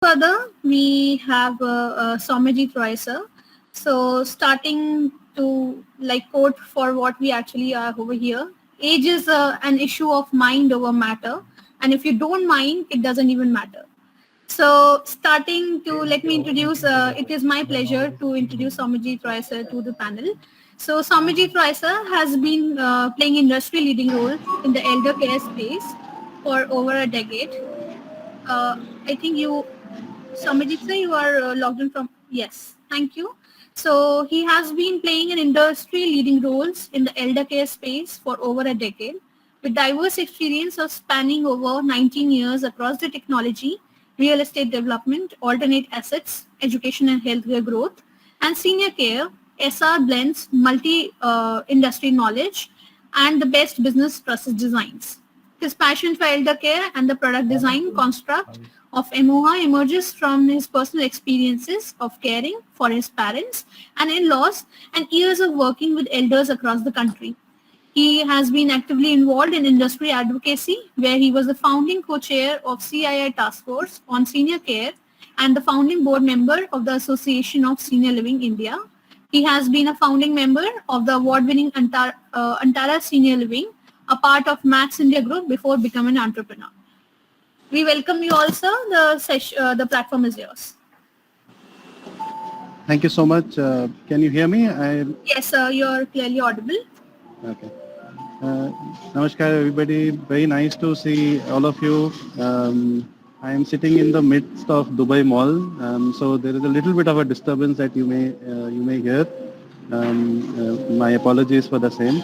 further, we have Somajit Roy sir. So starting to like quote for what we actually are over here. Age is an issue of mind over matter, and if you don't mind, it doesn't even matter. So starting to let me introduce, it is my pleasure to introduce Somajit Roy sir to the panel. So Somajit Roy sir has been playing industry leading roles in the elder care space for over a decade. Uh, I think you Samajit sir, you are logged in from, yes, thank you. So he has been playing an industry leading roles in the elder care space for over a decade with diverse experience of spanning over 19 years across the technology, real estate development, alternate assets, education and healthcare growth, and senior care. SR blends multi-industry knowledge and the best business process designs. His passion for elder care and the product design construct of Emoha emerges from his personal experiences of caring for his parents and in-laws and years of working with elders across the country. He has been actively involved in industry advocacy, where he was the founding co-chair of CII Task Force on Senior Care and the founding board member of the Association of Senior Living India. He has been a founding member of the award-winning Antara Senior Living, a part of Max India Group before becoming an entrepreneur. We welcome you also. The platform is yours. Thank you so much. Can you hear me? Yes, sir. You're clearly audible. Okay. Namaskar, everybody. Very nice to see all of you. I am sitting in the midst of Dubai Mall, so there is a little bit of a disturbance that you may hear. My apologies for the same.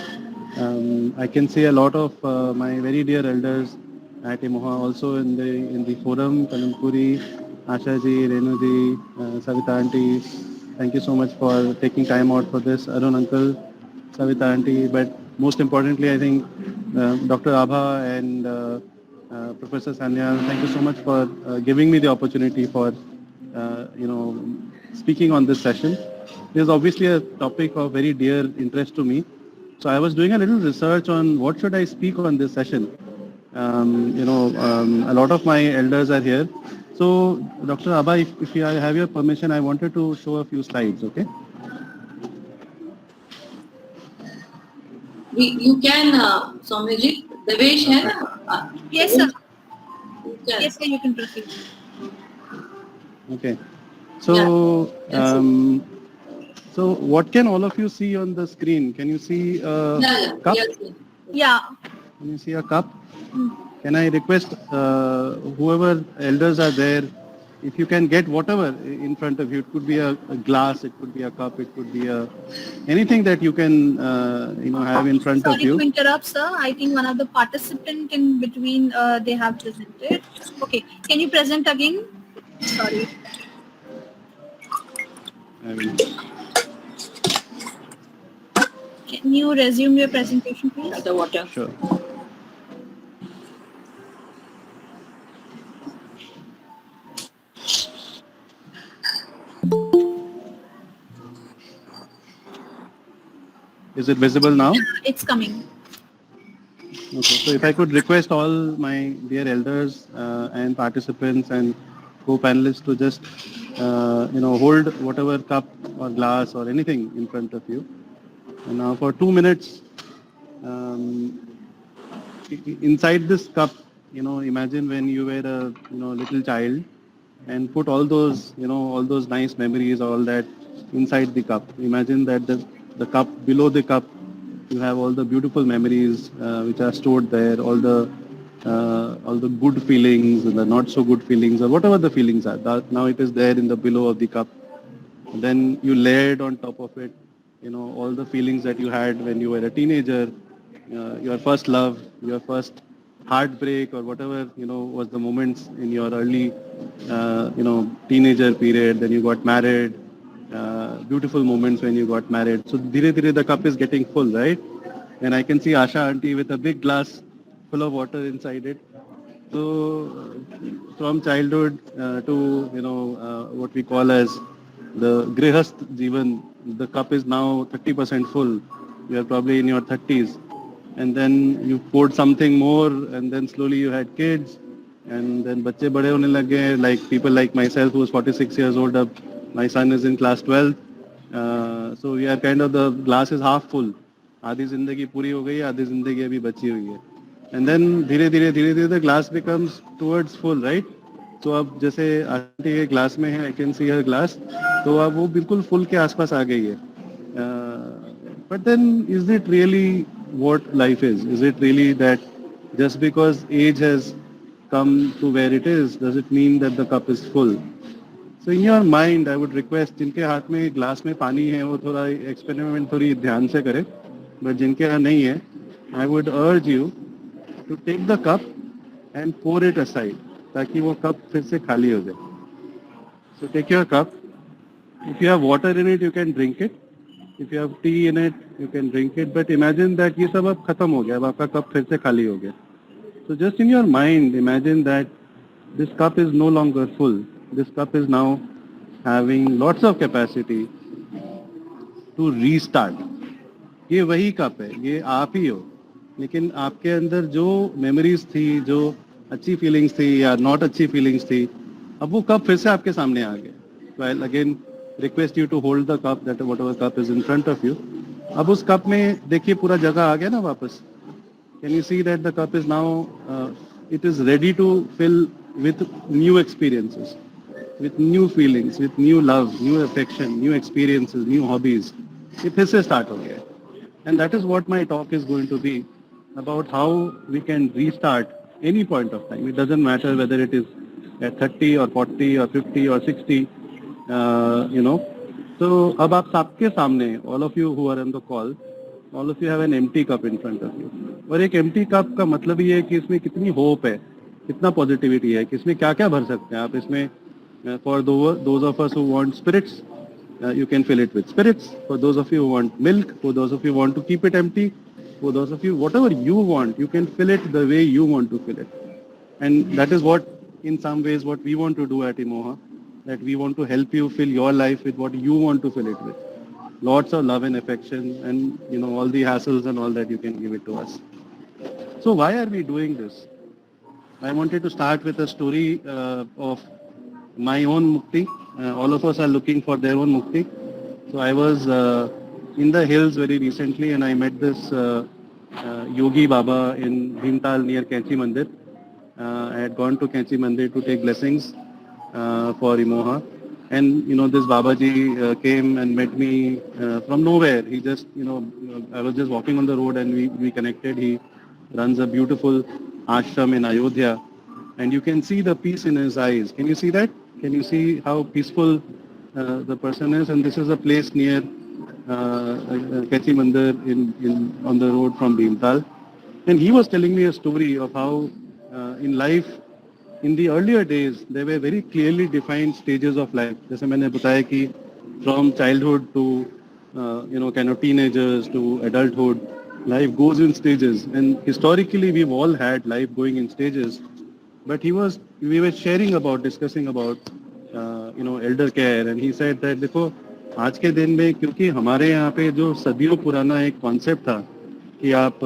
I can see a lot of my very dear elders at Emoha also in the forum. Kalampuri, Ashaji, Renuji, Savita Aunty. Thank you so much for taking time out for this. Arun Uncle, Savita Aunty, but most importantly, I think Dr. Abha and Professor Sanyal, thank you so much for giving me the opportunity for, speaking on this session. This is obviously a topic of very dear interest to me. So I was doing a little research on what should I speak on this session. A lot of my elders are here. So Dr. Abha, if I have your permission, I wanted to show a few slides, okay? You can, Somajit, Devesh है ना? Yes, sir. Yes, sir. You can proceed. Okay. So, so what can all of you see on the screen? Can you see a cup? Yeah. Can you see a cup? Can I request whoever elders are there, if you can get whatever in front of you, it could be a glass, it could be a cup, it could be anything that you can have in front of you. Sorry to interrupt, sir. I think one of the participants in between they have presented. Okay, can you present again? Sorry. Can you resume your presentation, please? The water. Sure. Is it visible now? It's coming. Okay, so if I could request all my dear elders and participants and co-panelists to just, hold whatever cup or glass or anything in front of you. And now for 2 minutes, inside this cup, imagine when you were a, little child and put all those, all those nice memories, all that inside the cup. Imagine that the cup, below the cup, you have all the beautiful memories which are stored there, all the good feelings and the not so good feelings or whatever the feelings are. Now it is there in the below of the cup. Then you layered on top of it, all the feelings that you had when you were a teenager, your first love, your first heartbreak or whatever, was the moments in your early, teenager period. Then you got married, beautiful moments when you got married. So dhire dhire the cup is getting full, right? And I can see Asha auntie with a big glass full of water inside it. So from childhood to, what we call as the grihast jivan, the cup is now 30% full. You are probably in your 30s. And then you poured something more and then slowly you had kids and then बच्चे बड़े होने लग गए हैं, like people like myself who is 46 years old अब, my son is in class 12, so we are kind of, the glass is half full, आधी जिंदगी पूरी हो गई है, आधी जिंदगी अभी बची हुई है, and then धीरे धीरे the glass becomes towards full, right? तो अब जैसे आंटी के ग्लास में है, आई कैन सी हर ग्लास, तो अब वो बिल्कुल फुल के आसपास आ गई है. But then, is it really what life is? Is it really that just because age has come to where it is, does it mean that the cup is full? So in your mind, I would request जिनके हाथ में glass में पानी है वो थोड़ा experiment थोड़ी ध्यान से करें, but जिनके यहाँ नहीं है, I would urge you to take the cup and pour it aside, ताकि वो कप फिर से खाली हो जाए. So take your cup. If you have water in it, you can drink it. If you have tea in it, you can drink it. But imagine that ये सब अब खत्म हो गया, अब आपका कप फिर से खाली हो गया. So just in your mind, imagine that this cup is no longer full. This cup is now having lots of capacity to restart. ये वही कप है, ये आप ही हो, लेकिन आपके अंदर जो मेमोरीज थी, जो अच्छी फीलिंग्स थी या नॉट अच्छी फीलिंग्स थी, अब वो कप फिर से आपके सामने आ गए. तो I again request you to hold the cup, that whatever cup is in front of you. अब उस कप में देखिए पूरा जगह आ गया ना वापस. Can you see that the cup is now, it is ready to fill with new experiences, with new feelings, with new love, new affection, new experiences, new hobbies. ये फिर से start हो गया है. And that is what my talk is going to be about, how we can restart any point of time. It doesn't matter whether it is at 30 or 40 or 50 or 60, you know. So अब आप सबके सामने, all of you who are on the call, all of you have an empty cup in front of you. और एक empty cup का मतलब ये है कि इसमें कितनी hope है, कितना positivity है, कि इसमें क्या क्या भर सकते हैं आप इसमें. For those of us who want spirits, you can fill it with spirits. For those of you who want milk, for those of you who want to keep it empty, for those of you, whatever you want, you can fill it the way you want to fill it. And that is what, in some ways, what we want to do at Emoha, that we want to help you fill your life with what you want to fill it with. Lots of love and affection, and all the hassles and all that, you can give it to us. So why are we doing this? I wanted to start with a story of my own mukti. All of us are looking for their own mukti. So I was in the hills very recently, and I met this Yogi Baba in Bhimtal near Kanchi Mandir. I had gone to Kanchi Mandir to take blessings for Emoha. And this Babaji came and met me from nowhere. He just, I was just walking on the road and we connected. He runs a beautiful ashram in Ayodhya, and you can see the peace in his eyes. Can you see that? Can you see how peaceful the person is? And this is a place near Kechi Mandir on the road from Bhimtal. And he was telling me a story of how in life, in the earlier days, there were very clearly defined stages of life. जैसे मैंने बताया कि from childhood to kind of teenagers to adulthood, life goes in stages. And historically, we've all had life going in stages. But we were discussing about, elder care, and he said that देखो आज के दिन में, क्योंकि हमारे यहाँ पे जो सदियों पुराना एक कॉन्सेप्ट था कि आप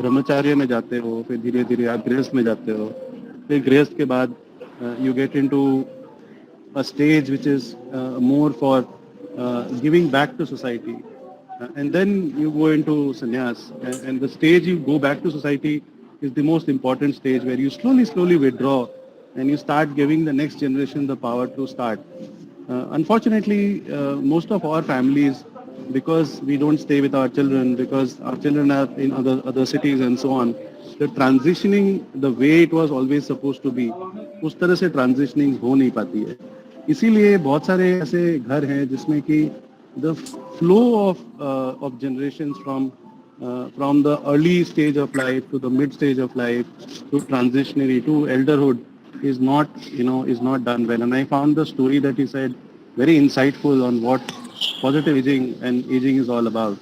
ब्रह्मचार्य में जाते हो, फिर धीरे धीरे आप गृहस्थ में जाते हो, फिर गृहस्थ के बाद you get into a stage which is more for giving back to society. And then you go into sannyas, and the stage you go back to society is the most important stage, where you slowly withdraw and you start giving the next generation the power to start. Unfortunately, most of our families, because we don't stay with our children, because our children are in other cities and so on, the transitioning the way it was always supposed to be, उस तरह से transitioning हो नहीं पाती है. इसीलिए बहुत सारे ऐसे घर हैं जिसमें कि the flow of generations from the early stage of life to the mid stage of life to transitionary to elderhood is not done well. And I found the story that he said very insightful on what positive aging and aging is all about.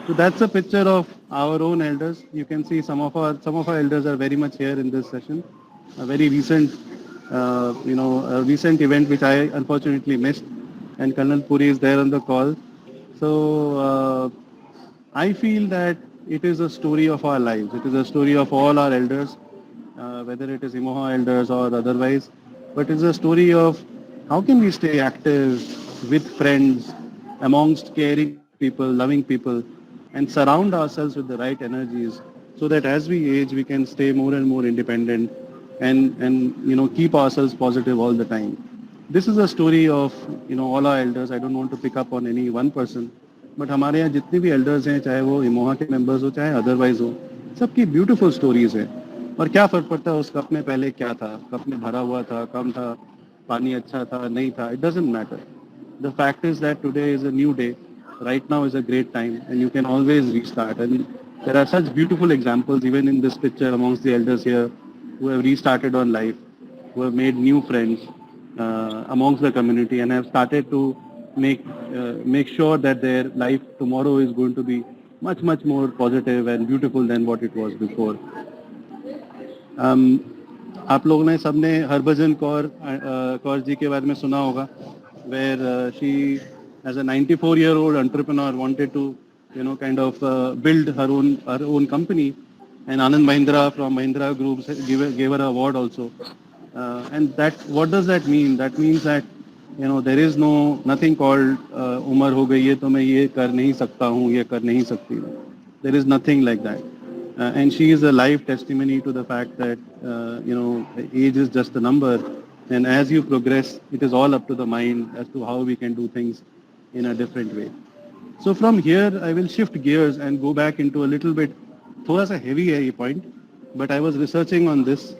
So that's a picture of our own elders. You can see some of our elders are very much here in this session. A very recent, a recent event which I unfortunately missed, and Colonel Puri is there on the call. So I feel that it is a story of our lives. It is a story of all our elders. whether it is Emoha elders or otherwise, but it's a story of how can we stay active with friends, amongst caring people, loving people, and surround ourselves with the right energies so that as we age, we can stay more and more independent and keep ourselves positive all the time. This is a story of all our elders. I don't want to pick up on any one person, but हमारे यहाँ जितने भी elders हैं, चाहे वो इमोहा के members हो, चाहे otherwise हो, सबकी beautiful stories हैं. और क्या फर्क पड़ता है उस कप में पहले क्या था, कप में भरा हुआ था, कम था, पानी अच्छा था, नहीं था. It doesn't matter. The fact is that today is a new day. Right now is a great time, and you can always restart. And there are such beautiful examples, even in this picture, amongst the elders here, who have restarted on life, who have made new friends amongst the community, and have started to make sure that their life tomorrow is going to be much more positive and beautiful than what it was before. आप लोगों ने सबने हरभजन कौर जी के बारे में सुना होगा, where she as a 94-year-old entrepreneur wanted to kind of build her own company, and Anand Mahindra from Mahindra Group gave her an award also. And that, what does that mean? That means that there is nothing called उम्र हो गई है तो मैं ये कर नहीं सकता हूँ, ये कर नहीं सकती हूँ. There is nothing like that. And she is a live testimony to the fact that age is just a number, and as you progress, it is all up to the mind as to how we can do things in a different way. So from here, I will shift gears and go back into a little bit. थोड़ा सा heavy है ये point, but I was researching on this,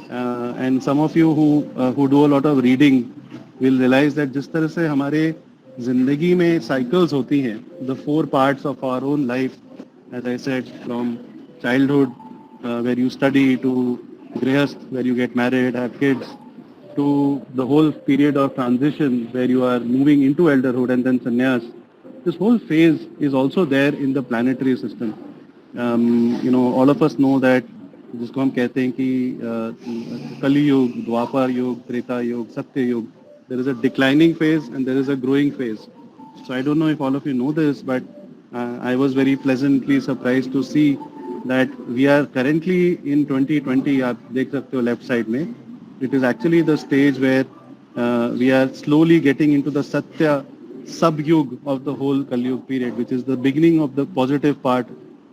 and some of you who do a lot of reading will realize that जिस तरह से हमारे जिंदगी में cycles होती हैं, the four parts of our own life, as I said, from childhood, where you study, to grihast, where you get married, have kids, to the whole period of transition where you are moving into elderhood and then sannyas. This whole phase is also there in the planetary system. All of us know that जिसको हम कहते हैं कि कली युग, द्वापर युग, त्रेता युग, सत्य युग, there is a declining phase and there is a growing phase. So I don't know if all of you know this, but I was very pleasantly surprised to see that we are currently in 2020. आप देख सकते हो left side में. It is actually the stage where we are slowly getting into the Satya Sub-Yug of the whole Kali Yuga period, which is the beginning of the positive part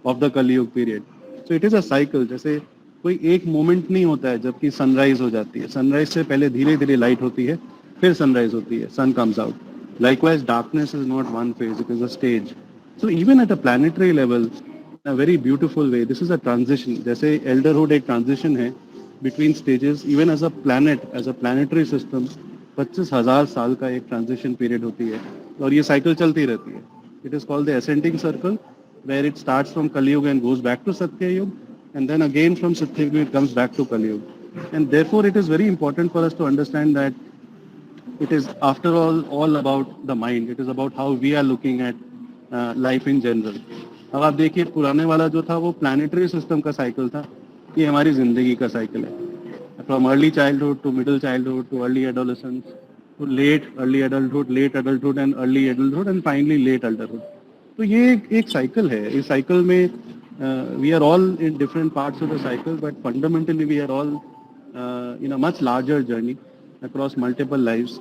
of the Kali Yuga period. So it is a cycle. जैसे कोई एक moment नहीं होता है जबकि sunrise हो जाती है. सनराइज से पहले धीरे धीरे लाइट होती है, फिर सनराइज होती है, sun comes out. Likewise, darkness is not one phase, it is a stage. So even at a planetary level, in a very beautiful way, this is a transition. जैसे elderhood एक transition है between stages, even as a planet, as a planetary system, 25,000 साल का एक transition period होती है और ये cycle चलती रहती है. It is called the ascending circle, where it starts from Kali Yuga and goes back to Satya Yuga, and then again from Satya Yuga it comes back to Kali Yuga. And therefore it is very important for us to understand that it is after all about the mind. It is about how we are looking at life in general. अब आप देखिए पुराने वाला जो था वो planetary system का cycle था, ये हमारी जिंदगी का साइकिल है. From early childhood to middle childhood to early adolescence to late early adulthood and early adulthood and finally late adulthood. तो ये एक साइकिल है. इस साइकिल में we are all in different parts of the cycle, but fundamentally we are all in a much larger journey across multiple lives,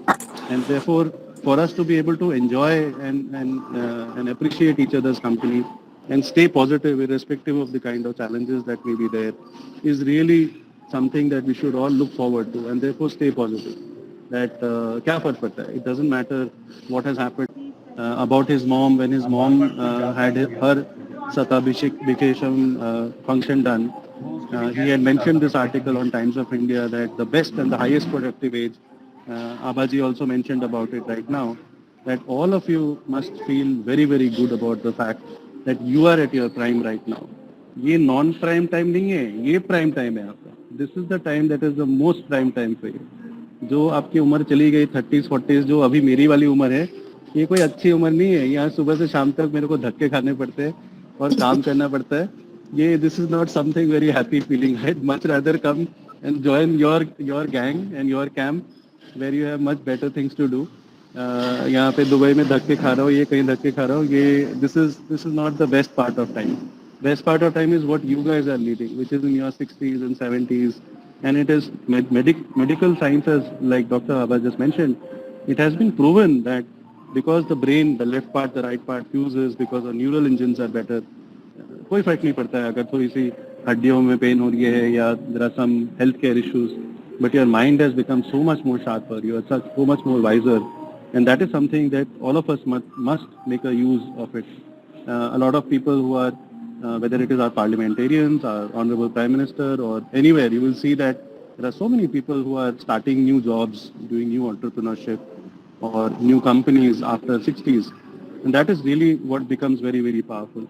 and therefore for us to be able to enjoy and appreciate each other's company and stay positive irrespective of the kind of challenges that may be there is really something that we should all look forward to, and therefore stay positive. That क्या फर्क पड़ता है? It doesn't matter what has happened about his mom when his mom had her Satabhishekam function done. He had mentioned this article on Times of India that the best and the highest productive age, Abaji also mentioned about it right now, that all of you must feel very good about the fact that you are at your prime right now. ये non prime time नहीं है, ये prime time है आपका. This is the time that is the most prime time for you. जो आपकी उम्र चली गई 30s 40s, जो अभी मेरी वाली उम्र है, ये कोई अच्छी उम्र नहीं है. यहाँ सुबह से शाम तक मेरे को धक्के खाने पड़ते हैं और काम करना पड़ता है. ये this is not something very happy feeling. I much rather come and join your gang and your camp where you have much better things to do. यहाँ पे दुबई में धक्के खा रहा हूँ, ये कहीं धक्के खा रहा हूँ, ये this is not the best part of time. Best part of time is what you guys are leading, which is in your 60s and 70s, And it is medical sciences, like Dr. Abha just mentioned, it has been proven that because the brain, the left part, the right part fuses, because the neural engines are better, कोई फर्क नहीं पड़ता है अगर थोड़ी सी हड्डियों में pen हो रही है या there are some healthcare issues, but your mind has become so much more sharper, you are so much more wiser, and that is something that all of us must make a use of it. A lot of people who are, whether it is our parliamentarians, our honorable prime minister, or anywhere, you will see that there are so many people who are starting new jobs, doing new entrepreneurship, or new companies after 60s, and that is really what becomes very, very powerful.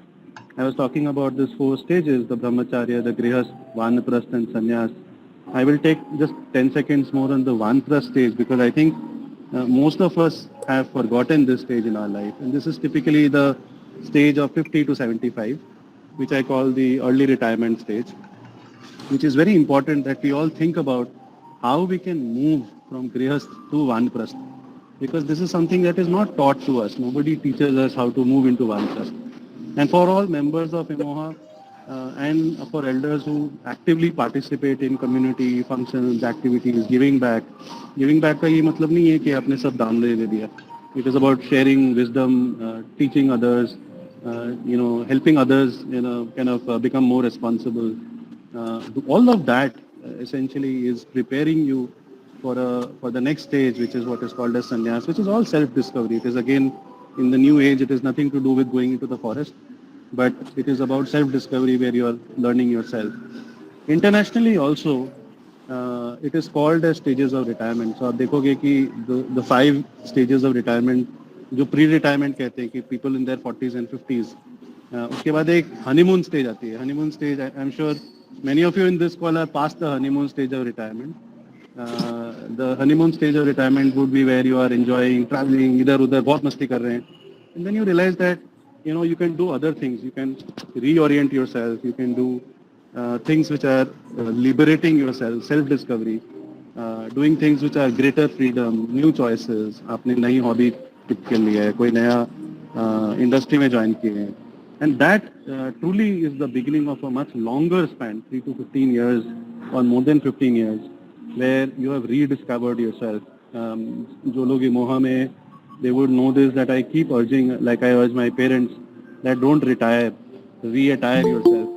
I was talking about these four stages, the brahmacharya, the grihast, vanaprastha and sannyas. I will take just 10 seconds more on the vanaprastha stage because I think most of us have forgotten this stage in our life. And this is typically the stage of 50 to 75, which I call the early retirement stage, which is very important that we all think about how we can move from grihast to vanaprastha, because this is something that is not taught to us. Nobody teaches us how to move into vanaprastha. And for all members of Emoha and for elders who actively participate in community functions, activities, giving back का ये मतलब नहीं है कि आपने सब दान दे दिया. It is about sharing wisdom, teaching others, helping others, kind of become more responsible. All of that essentially is preparing you for the next stage, which is what is called as sannyas, which is all self-discovery. It is again in the new age. It is nothing to do with going into the forest, but it is about self-discovery where you are learning yourself. Internationally also, it is called as stages of retirement. So आप देखोगे कि the five stages of retirement, जो pre-retirement कहते हैं कि people in their 40s and 50s, उसके बाद एक honeymoon stage आती है. Honeymoon stage, I'm sure many of you in this call are past the honeymoon stage of retirement. The honeymoon stage of retirement would be where you are enjoying traveling, इधर उधर बहुत मस्ती कर रहे हैं, and then you realize that you can do other things. You can reorient yourself. You can do things which are liberating yourself, self-discovery, doing things which are greater freedom, new choices. आपने नई hobby pick कर लिया है, कोई नया industry में join किए हैं, and that truly is the beginning of a much longer span, 3 to 15 years or more than 15 years, where you have rediscovered yourself. जो लोग Emoha में, they would know this, that I keep urging, like I urge my parents, that don't retire, re-attire yourself.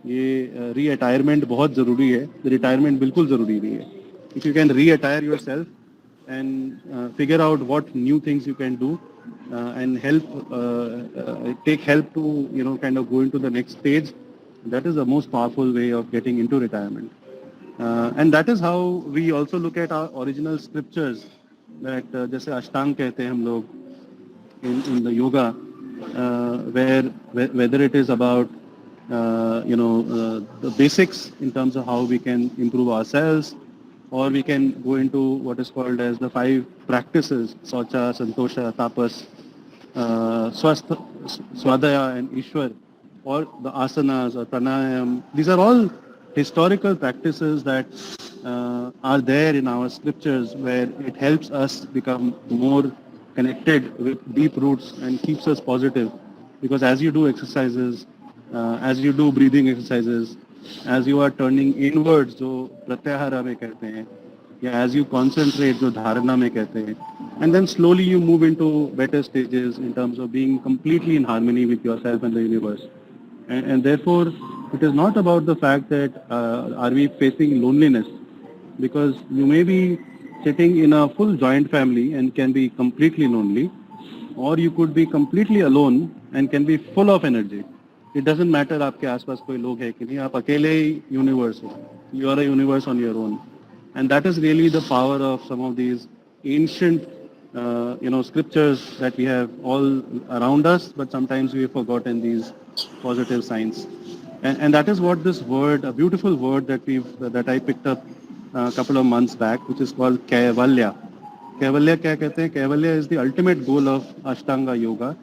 ये री-अटायरमेंट बहुत ज़रूरी है, retirement बिल्कुल ज़रूरी नहीं है. If you can re-attire yourself and figure out what new things you can do and take help to kind of go into the next stage, that is the most powerful way of getting into retirement. And that is how we also look at our original scriptures, that जैसे अष्टांग कहते हैं हम लोग in the yoga, whether it is about the basics in terms of how we can improve ourselves, or we can go into what is called as the five practices: Saucha, Santosha, Tapas, Swastha, Swadhaya and Ishwar, or the asanas or pranayam. These are all historical practices that are there in our scriptures, where it helps us become more connected with deep roots and keeps us positive. Because as you do exercises, as you do breathing exercises, as you are turning inwards, जो प्रत्याहारा में कहते हैं, या as you concentrate, जो धारणा में कहते हैं, and then slowly you move into better stages in terms of being completely in harmony with yourself and the universe. And therefore, it is not about the fact that are we facing loneliness, because you may be sitting in a full joint family and can be completely lonely, or you could be completely alone and can be full of energy. It doesn't matter आपके आसपास कोई लोग है कि नहीं, आप अकेले ही universe हो. You are a universe on your own, and that is really the power of some of these ancient scriptures that we have all around us, but sometimes we have forgotten these positive signs. And that is what this word, a beautiful word that I picked up a couple of months back, which is called Kaivalya. Kaivalya क्या कहते हैं? Kaivalya is the ultimate goal of Ashtanga Yoga,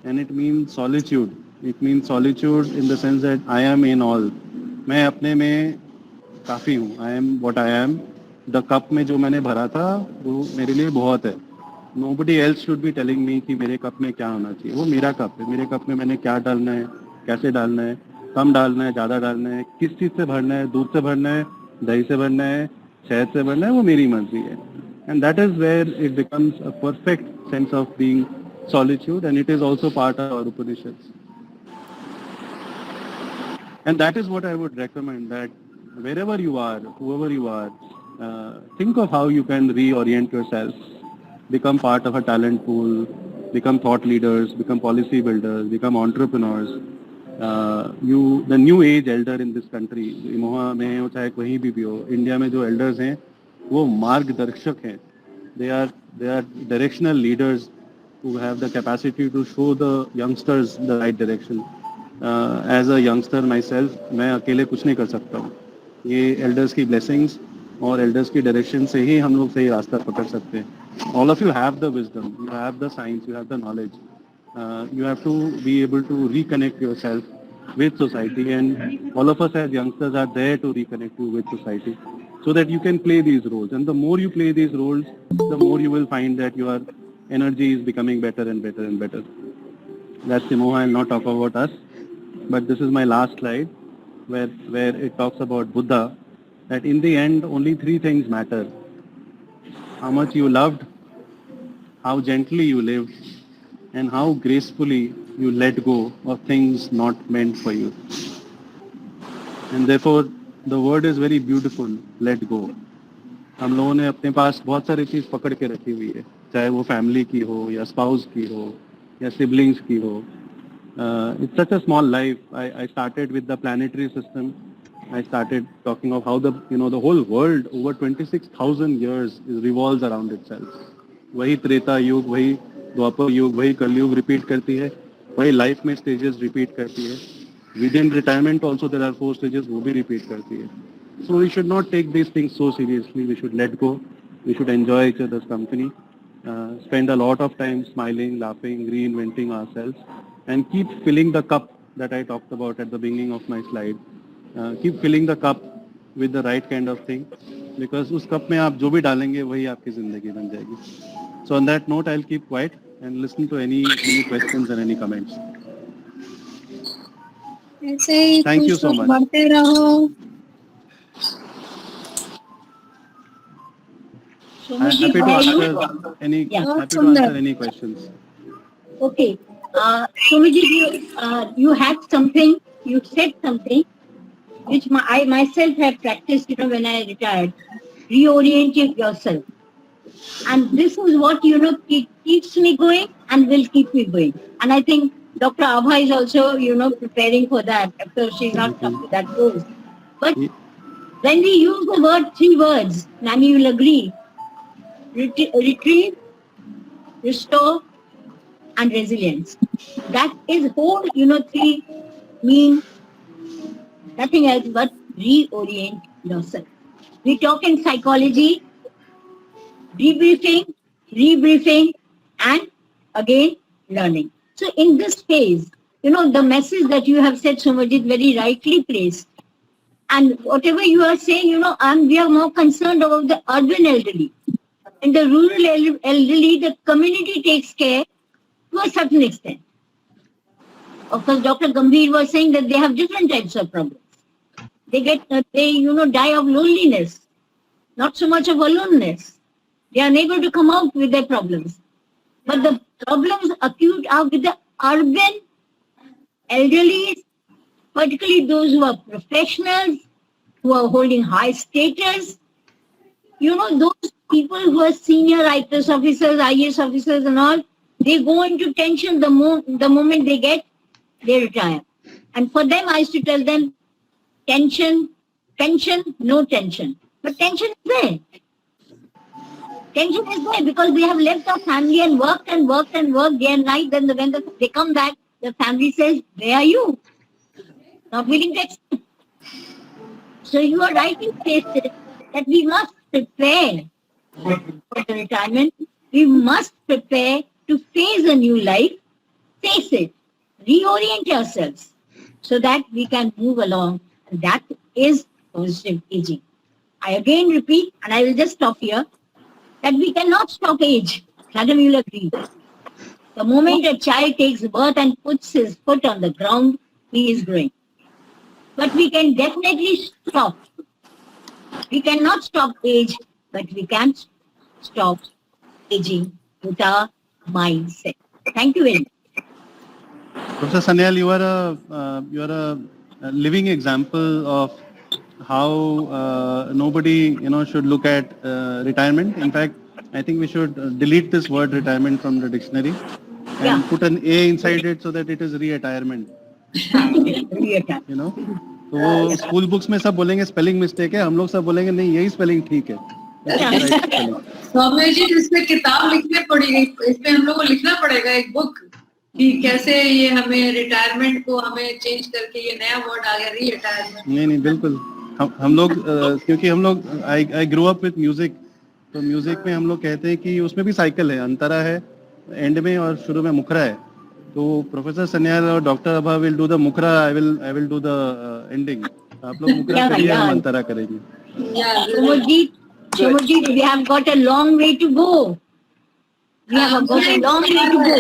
and it means solitude. It means solitude in the sense that I am in all. मैं अपने में काफ़ी हूँ. I am what I am. The cup में जो मैंने भरा था वो मेरे लिए बहुत है. Nobody else should be telling me कि मेरे कप में क्या होना चाहिए. वो मेरा कप है. मेरे कप में मैंने क्या डालना है, कैसे डालना है, कम डालना है, ज़्यादा डालना है, किस चीज़ से भरना है, दूध से भरना है दही से बनना है, शहद से बनना है, वो मेरी मर्जी है. And that is where it becomes a perfect sense of being solitude, and it is also part of our Upanishads. And that is what I would recommend, that wherever you are, whoever you are, think of how you can reorient yourself, become part of a talent pool, become thought leaders, become policy builders, become entrepreneurs. The new age elder in this country, इमोहा में हो चाहे कहीं भी हो, India में जो elders हैं, वो मार्गदर्शक हैं. They are directional leaders who have the capacity to show the youngsters the right direction. As a youngster myself, मैं अकेले कुछ नहीं कर सकता हूँ. ये elders की blessings और elders की direction से ही हम लोग सही रास्ता पकड़ सकते हैं. All of you have the wisdom, you have the science, you have the knowledge. You have to be able to reconnect yourself with society, and all of us as youngsters are there to reconnect you with society so that you can play these roles. And the more you play these roles, the more you will find that your energy is becoming better and better and better. That's Emoha. I'll not talk about us, but this is my last slide where it talks about Buddha, that in the end only three things matter: how much you loved, how gently you lived, and how gracefully you let go of things not meant for you. And therefore, the word is very beautiful, let go. हम लोगों ने अपने पास बहुत सारी चीज़ पकड़ के रखी हुई है, चाहे वो फैमिली की हो या स्पाउस की हो या सिबलिंग्स की हो. It's such a small life. I started with the planetary system. I started talking of how the whole world over 26,000 years revolves around itself. वही त्रेता युग, वही द्वापर युग, वही कलयुग रिपीट करती है, वही लाइफ में स्टेजेस रिपीट करती है. Within retirement also there are 4 stages, वो भी रिपीट करती है. So we should not take this things so seriously. We should let go. We should enjoy each other's company. Spend a lot of time smiling, laughing, reinventing ourselves, and keep filling the cup that I talked about at the beginning of my slide. Keep filling the cup with the right kind of thing, because उस cup में आप जो भी डालेंगे वही आपकी जिंदगी बन जाएगी. So on that note, I'll keep quiet and listen to any questions and any comments. ऐसे ही Thank you खुश so much. बढ़ते रहो. Somaji, Happy to how are answer you? any Yeah. बहुत happy to सुंदर. answer any questions. Okay. Somaji, you had something, you said something which I myself have practiced, when I retired. Reorienting yourself. And this is what, keeps me going and will keep me going. And I think Dr. Abha is also, preparing for that. Of course, she's not up to that goals. But Ye- when we use the word, three words, Nani, you will agree: retrieve, restore, and resilience. That is whole, three mean nothing else but reorient yourself. We talk in psychology, debriefing, rebriefing, and again learning. So in this phase, the message that you have said, Somajit, very rightly placed. And whatever you are saying, we are more concerned about the urban elderly. In the rural elderly, the community takes care to a certain extent. Of course, Dr. Gambhir was saying that they have different types of problems. They die of loneliness, not so much of aloneness. They are unable to come out with their problems. But the problems acute are with the urban elderly, particularly those who are professionals, who are holding high status. Those people who are senior IPS officers, IAS officers and all, they go into tension the moment they retire. And for them, I used to tell them, tension, pension, no tension. But tension is there. Tension is there because they have left their family and worked and worked and worked day and night. Then when they come back, the family says, where are you? Not willing to accept. So you are rightly stated that we must prepare for the retirement. We must prepare to face a new life, face it, reorient ourselves so that we can move along. And that is positive aging. I again repeat, and I will just stop here, that we cannot stop age. Madam, you'll agree. The moment a child takes birth and puts his foot on the ground, he is growing. But we can definitely stop We cannot stop age, but we can stop aging with our mindset. Thank you very much. Professor Sanyal, you are a living example of how nobody should look at retirement. In fact, I think we should delete this word retirement from the dictionary Yeah. and put an A inside it so that it is re-retirement. Reattach. You know तो वो school books में सब बोलेंगे spelling mistake है, हम लोग सब बोलेंगे नहीं यही स्पेलिंग ठीक है, दिस इज राइट स्पेलिंग. सौम्य जी, इस पे किताब लिखनी पड़ेगी, इस पे हम लोग को लिखना पड़ेगा एक बुक कि कैसे ये हमें रिटायरमेंट को हमें चेंज करके ये नया वर्ड आ गया री रिटायरमेंट. नहीं नहीं बिल्कुल, हम लोग क्योंकि हम लोग I grow up with music, तो म्यूजिक में हम लोग कहते हैं कि उसमें भी साइकिल है, अंतरा है एंड में और शुरू में मुखरा है. तो प्रोफेसर सन्याल और doctor Abha will do the mukhra, I will do the ending. आप लोग मुखरा Yeah, करिए, हम yeah. अंतरा करेंगे. Shomurji, we have got a long way to go. We have got a long way to go.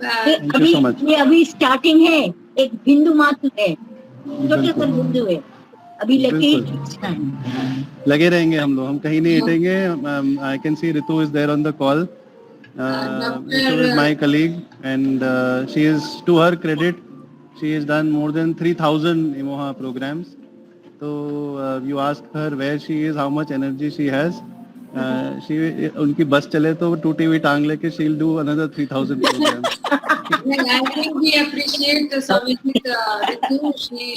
Thank you so much. ये अभी starting है, एक बिंदु मात्र है, छोटे से बिंदु है, अभी लगे लगे रहेंगे हम लोग, हम कहीं नहीं हटेंगे. I can see Ritu is there on the call. Ritu is my colleague and she is, to her credit, she has done more than 3,000 Emoha programs. So you ask her where she is, how much energy she has. She उनकी बस चले तो टूटी हुई टांग लेके she'll do another 3,000 programs. I think we appreciate Swamiji Ritu.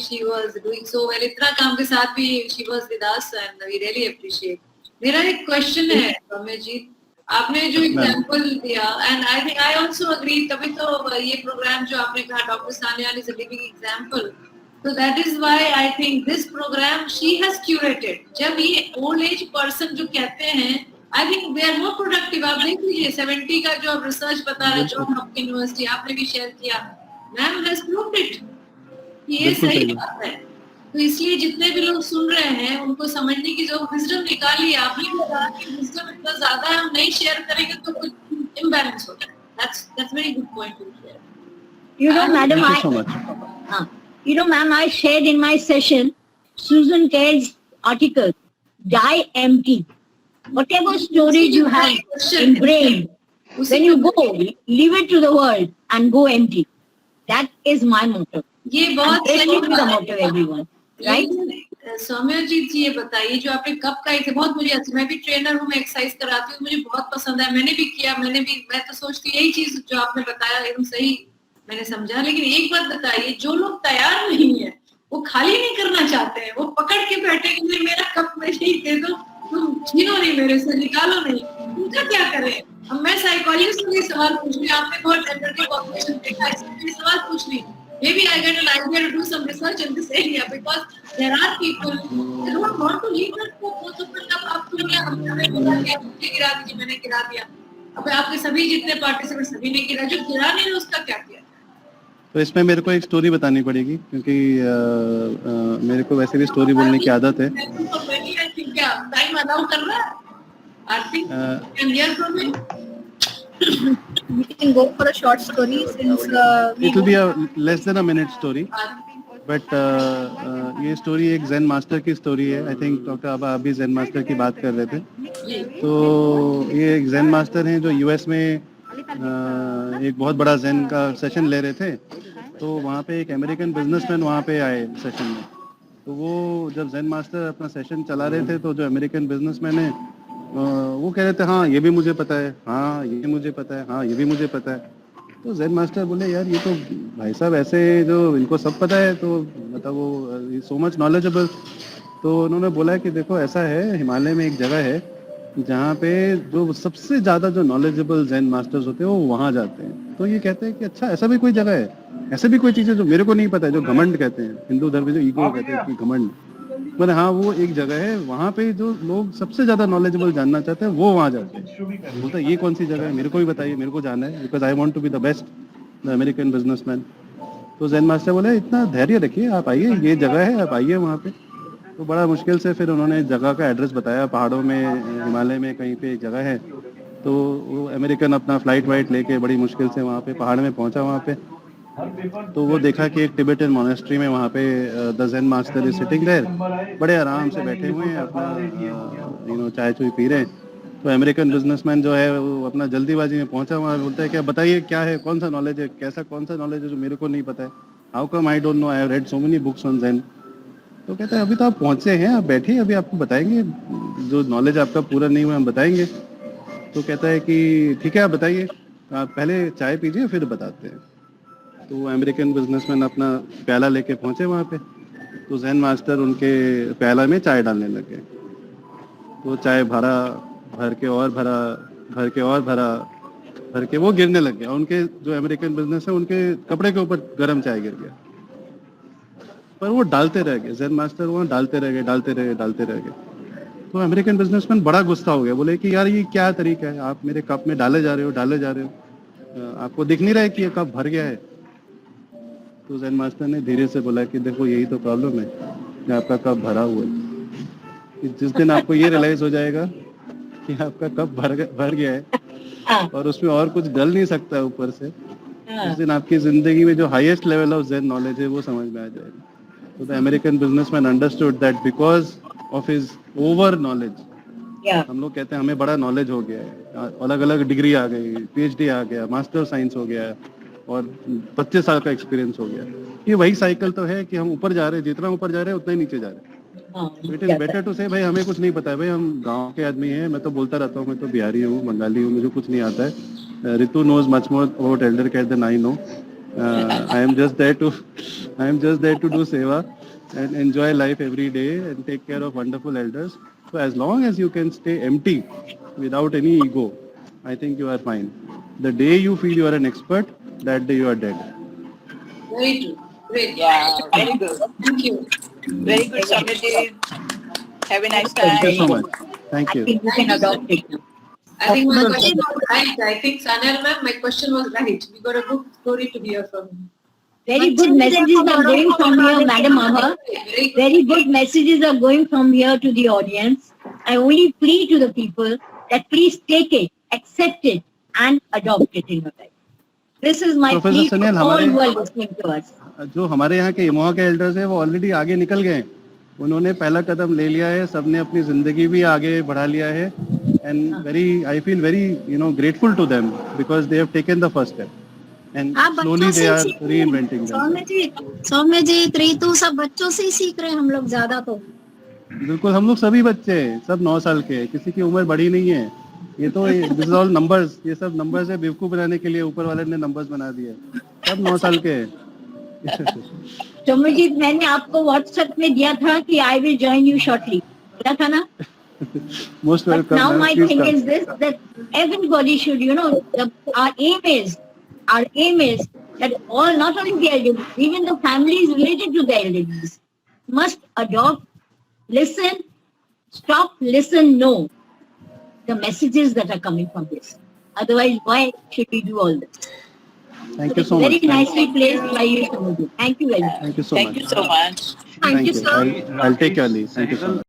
She was doing so well. इतना काम के साथ भी she was with us and we really appreciate. मेरा एक question है स्वामीजी, आपने जो एग्जाम्पल दिया and I think I also agree, तभी तो ये प्रोग्राम जो आपने कहा doctor Sanyal is a living example, तो that is why I think this programme she has curated. जब ये ओल्ड एज पर्सन जो कहते हैं, I think they are more productive. आप देख लीजिए 70 का जो आप रिसर्च बता रहे जॉन हॉपकिंस यूनिवर्सिटी आपने भी शेयर किया, मैम हैज प्रूव्ड इट, ये सही बात है. तो इसलिए जितने भी लोग सुन रहे हैं उनको समझने की जो विजडम निकाली आपने कहा कि विजडम इतना ज्यादा हम नहीं शेयर करेंगे तो कुछ इम्बैलेंस होता है. That's very good point to share. You know, madam, Thank you so much. You know, ma'am, I shared in my session Susan Cair's article, Die Empty. Whatever storage you have in brain, when you go, leave it to the world and go empty. That is my motto. ये बहुत सही the motto, everyone. Right? Saumya जी ये बताइए जो आपने कब का थे, बहुत मुझे अच्छा, मैं भी ट्रेनर हूँ, मैं एक्सरसाइज कराती हूँ, मुझे बहुत पसंद है, मैंने भी किया, मैं तो सोचती यही चीज जो आपने बताया एकदम सही मैंने समझा. लेकिन एक बात बताइए, जो लोग तैयार नहीं है, वो खाली नहीं करना चाहते हैं, वो पकड़ के बैठे कि मेरा कप में नहीं दे दो, तुम छीनो नहीं मेरे से, निकालो नहीं, उनका क्या करें. अब मैं साइकोलॉजिस्ट को ये सवाल पूछ रही, आपने बहुत एल्डरली पॉपुलेशन देखा, इसलिए सवाल पूछ रही. Maybe I get an idea to do some research in this area because there are people who don't want to leave that book. तो फिर अब आप तो क्या हमें बोला कि मुझे गिरा दीजिए, मैंने गिरा दिया. अब आपके सभी जितने पार्टिसिपेंट सभी ने गिरा, जो गिरा नहीं उसका क्या किया. तो इसमें मेरे को एक स्टोरी बतानी पड़ेगी क्योंकि मेरे को वैसे भी स्टोरी बोलने की आदत है. क्या टाइम अलाउ कर रहा है Aarti? Can hear from me? We can go for a short story since it will be a less than a minute story, but ये स्टोरी एक zen मास्टर की स्टोरी है. आई थिंक डॉक्टर अबा अभी zen master की बात कर रहे थे. तो ये एक zen मास्टर हैं जो यूएस में एक बहुत बड़ा zen का सेशन ले रहे थे. तो वहाँ पे एक अमेरिकन बिजनेसमैन वहाँ पे आए सेशन में. तो वो जब zen मास्टर अपना सेशन चला रहे थे तो जो अमेरिकन बिजनेसमैन है वो कह रहे थे हाँ ये भी मुझे पता है, हाँ ये मुझे पता है, हाँ ये भी मुझे पता है. तो zen मास्टर बोले यार ये तो भाई साहब ऐसे जो इनको सब पता है, तो मतलब वो सो मच नॉलेजेबल. तो उन्होंने बोला कि देखो ऐसा है, हिमालय में एक जगह है जहाँ पे जो सबसे ज़्यादा जो नॉलेजेबल zen मास्टर्स होते हैं वो वहाँ जाते हैं. तो ये कहते हैं कि अच्छा ऐसा भी कोई जगह है, ऐसे भी कोई चीज़ें जो मेरे को नहीं पता है, जो घमंड कहते हैं हिंदू धर्म में, जो ईगो कहते हैं कि घमंड. बोले हाँ वो एक जगह है, वहाँ पे जो लोग सबसे ज़्यादा नॉलेजेबल जानना चाहते हैं वो वहाँ जाते हैं. बोलता है ये कौन सी जगह है, मेरे को भी बताइए, मेरे को जाना है, because I want to be the best the American businessman. तो zen मास्टर बोले इतना धैर्य रखिए, आप आइए, ये जगह है, आप आइए वहाँ पे. तो बड़ा मुश्किल से फिर उन्होंने जगह का एड्रेस बताया, पहाड़ों में हिमालय में कहीं पे एक जगह है. तो वो अमेरिकन अपना फ्लाइट वाइट लेके बड़ी मुश्किल से वहाँ पे पहाड़ में पहुँचा. वहाँ पे तो वो देखा कि एक टिबेटन मोनेस्ट्री में वहाँ पे the Zen master is sitting there, बड़े आराम से बैठे हुए हैं, अपना चाय चुई पी रहे हैं। तो अमेरिकन बिजनेसमैन जो है वो अपना जल्दीबाजी में पहुंचा वहाँ, बोलता है क्या बताइए क्या है, कौन सा नॉलेज है, कैसा कौन सा नॉलेज है जो मेरे को नहीं पता है, how come I don't know, I have read so many books on Zen. तो कहते हैं अभी तो आप पहुंचे हैं, आप बैठिए, अभी आपको बताएंगे, जो नॉलेज आपका पूरा नहीं हुआ हम बताएंगे। तो कहता है कि ठीक है आप बताइए, आप पहले चाय पीजिए फिर बताते हैं। तो वो अमेरिकन बिजनेसमैन अपना प्याला लेके पहुंचे वहाँ पे, तो जैन मास्टर उनके प्याला में चाय डालने लगे। तो चाय भरा, भर के और भरा, भर के और भरा, भर के वो गिरने लग गया। उनके जो अमेरिकन बिजनेस है उनके कपड़े के ऊपर गर्म चाय गिर गया, पर वो डालते रह गए, जैन मास्टर वहाँ डालते रह गए, डालते रह गए, डालते रह गए। तो अमेरिकन बिजनेसमैन बड़ा गुस्सा हो गया, बोले कि यार ये क्या तरीका है, आप मेरे कप में डाले जा रहे हो, डाले जा रहे हो, आपको दिख नहीं रहा है कि ये कप भर गया है। तो जैन मास्टर ने धीरे से बोला कि देखो यही तो प्रॉब्लम है कि आपका कप भरा हुआ है, कि जिस दिन आपको ये रियलाइज हो जाएगा कि आपका कप भर गया है और उसमें और कुछ डल नहीं सकता है ऊपर से, उस दिन आपकी जिंदगी में जो highest level of Zen knowledge है वो समझ में आ जाएगा। तो the American businessman understood that because of his over knowledge, हम लोग कहते हैं हमें बड़ा नॉलेज हो गया है, अलग अलग डिग्री आ गई, पीएचडी आ गया, मास्टर साइंस हो गया और 25 साल का एक्सपीरियंस हो गया। ये वही साइकिल तो है कि हम ऊपर जा रहे हैं, जितना ऊपर जा रहे हैं उतना ही नीचे जा रहे हैं। इट इज बेटर टू से भाई हमें कुछ नहीं पता है, भाई हम गांव के आदमी हैं, मैं तो बोलता रहता हूँ, मैं तो बिहारी हूँ, बंगाली हूँ, मुझे कुछ नहीं आता है। Ritu knows much more about elder care than I know. I am just there to I am just there to do सेवा and enjoy life every day and take care of wonderful elders. So as long as you can stay empty without any ego, I think you are fine. The day you feel you are an expert, that day you are dead. Very true. Great. Yeah, very good. Thank you. Very good, Swamiji. Have a nice Thank you time. so much. Thank I you. think you can adopt it now. I think my question was right. I think Sanel ma'am, my question was right. We got a good story to hear from you. Very good messages are going from here, Madam Emoha. Very good messages are going from here to the audience. I only plea to the people that please take it, accept it, and adopt it in your life. This is my Professor plea to Sanel, all who are listening to us. जो हमारे यहाँ के इमोहा के elders हैं वो already आगे निकल गए हैं, उन्होंने पहला कदम ले लिया है, सबने अपनी जिंदगी भी आगे बढ़ा लिया है। And very I feel very grateful to them because they have taken the first step and slowly they are reinventing themselves. Saumya ji, त्रितु सब बच्चों से ही सीख रहे हैं हम लोग ज्यादा तो। बिल्कुल, हम लोग सभी बच्चे हैं, सब 9 साल के हैं, किसी की उम्र बड़ी नहीं है। ये तो दिस इज ऑल नंबर्स, ये सब नंबर्स है, बेवकूफ बनाने के लिए ऊपर वाले ने नंबर्स बना दिए। सब 9 साल के हैं। चौमजीत, मैंने आपको व्हाट्सएप में दिया था कि I will join you shortly, बोला था ना? Most But welcome now ma'am, my please thing come. is this, that everybody should, our aim is that all, not only the elderly, even the families related to the elderly must adopt, listen, stop, listen, know the messages that are coming from this. Otherwise, why should we do all this? Thank you so much. Very nicely placed by you, Samudu. Thank you very much. Thank you so Thank much. you so much. Thank you, sir. I'll take your leave. Thank you so much.